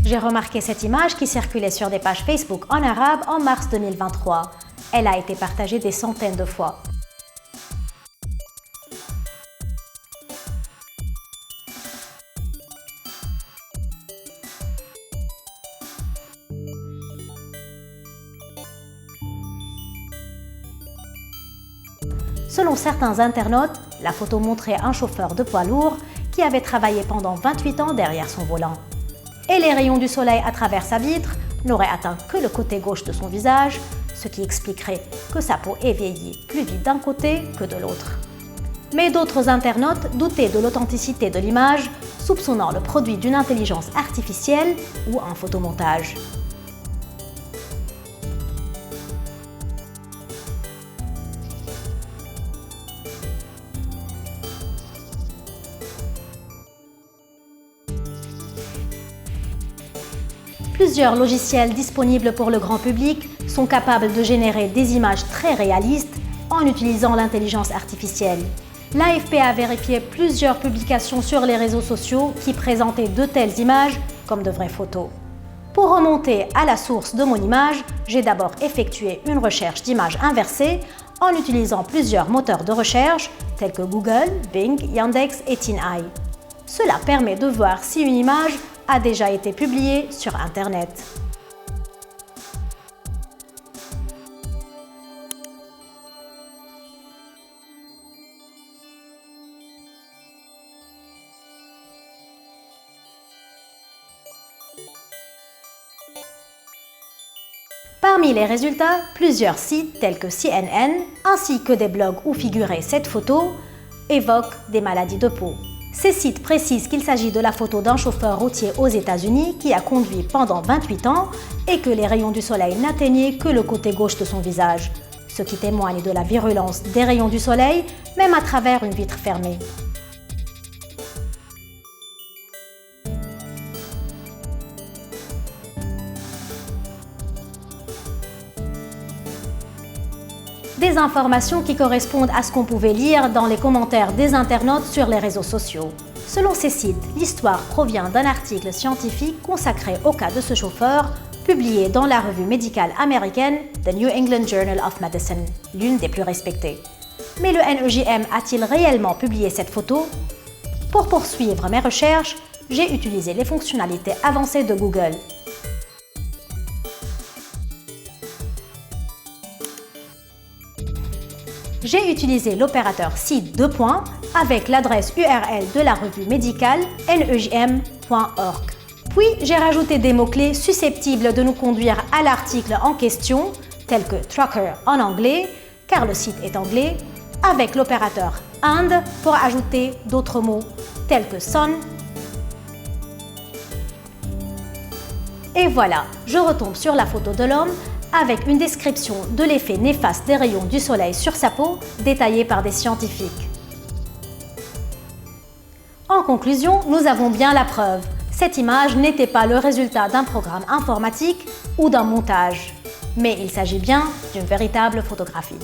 J'ai remarqué cette image qui circulait sur des pages Facebook en arabe en mars 2023. Elle a été partagée des centaines de fois. Selon certains internautes, la photo montrait un chauffeur de poids lourd qui avait travaillé pendant 28 ans derrière son volant. Et les rayons du soleil à travers sa vitre n'auraient atteint que le côté gauche de son visage, ce qui expliquerait que sa peau est vieillie plus vite d'un côté que de l'autre. Mais d'autres internautes doutaient de l'authenticité de l'image, soupçonnant le produit d'une intelligence artificielle ou un photomontage. Plusieurs logiciels disponibles pour le grand public sont capables de générer des images très réalistes en utilisant l'intelligence artificielle. L'AFP a vérifié plusieurs publications sur les réseaux sociaux qui présentaient de telles images comme de vraies photos. Pour remonter à la source de mon image, j'ai d'abord effectué une recherche d'images inversée en utilisant plusieurs moteurs de recherche tels que Google, Bing, Yandex et TinEye. Cela permet de voir si une image a déjà été publiée sur Internet. Parmi les résultats, plusieurs sites tels que CNN, ainsi que des blogs où figurait cette photo, évoquent des maladies de peau. Ces sites précisent qu'il s'agit de la photo d'un chauffeur routier aux États-Unis qui a conduit pendant 28 ans et que les rayons du soleil n'atteignaient que le côté gauche de son visage, ce qui témoigne de la virulence des rayons du soleil, même à travers une vitre fermée. Des informations qui correspondent à ce qu'on pouvait lire dans les commentaires des internautes sur les réseaux sociaux. Selon ces sites, l'histoire provient d'un article scientifique consacré au cas de ce chauffeur, publié dans la revue médicale américaine The New England Journal of Medicine, l'une des plus respectées. Mais le NEJM a-t-il réellement publié cette photo? Pour poursuivre mes recherches, j'ai utilisé les fonctionnalités avancées de Google. J'ai utilisé l'opérateur site avec l'adresse URL de la revue médicale nejm.org. Puis j'ai rajouté des mots-clés susceptibles de nous conduire à l'article en question, tels que trucker en anglais, car le site est anglais, avec l'opérateur and pour ajouter d'autres mots, tels que sun. Et voilà, je retombe sur la photo de l'homme avec une description de l'effet néfaste des rayons du soleil sur sa peau, détaillée par des scientifiques. En conclusion, nous avons bien la preuve. Cette image n'était pas le résultat d'un programme informatique ou d'un montage, mais il s'agit bien d'une véritable photographie.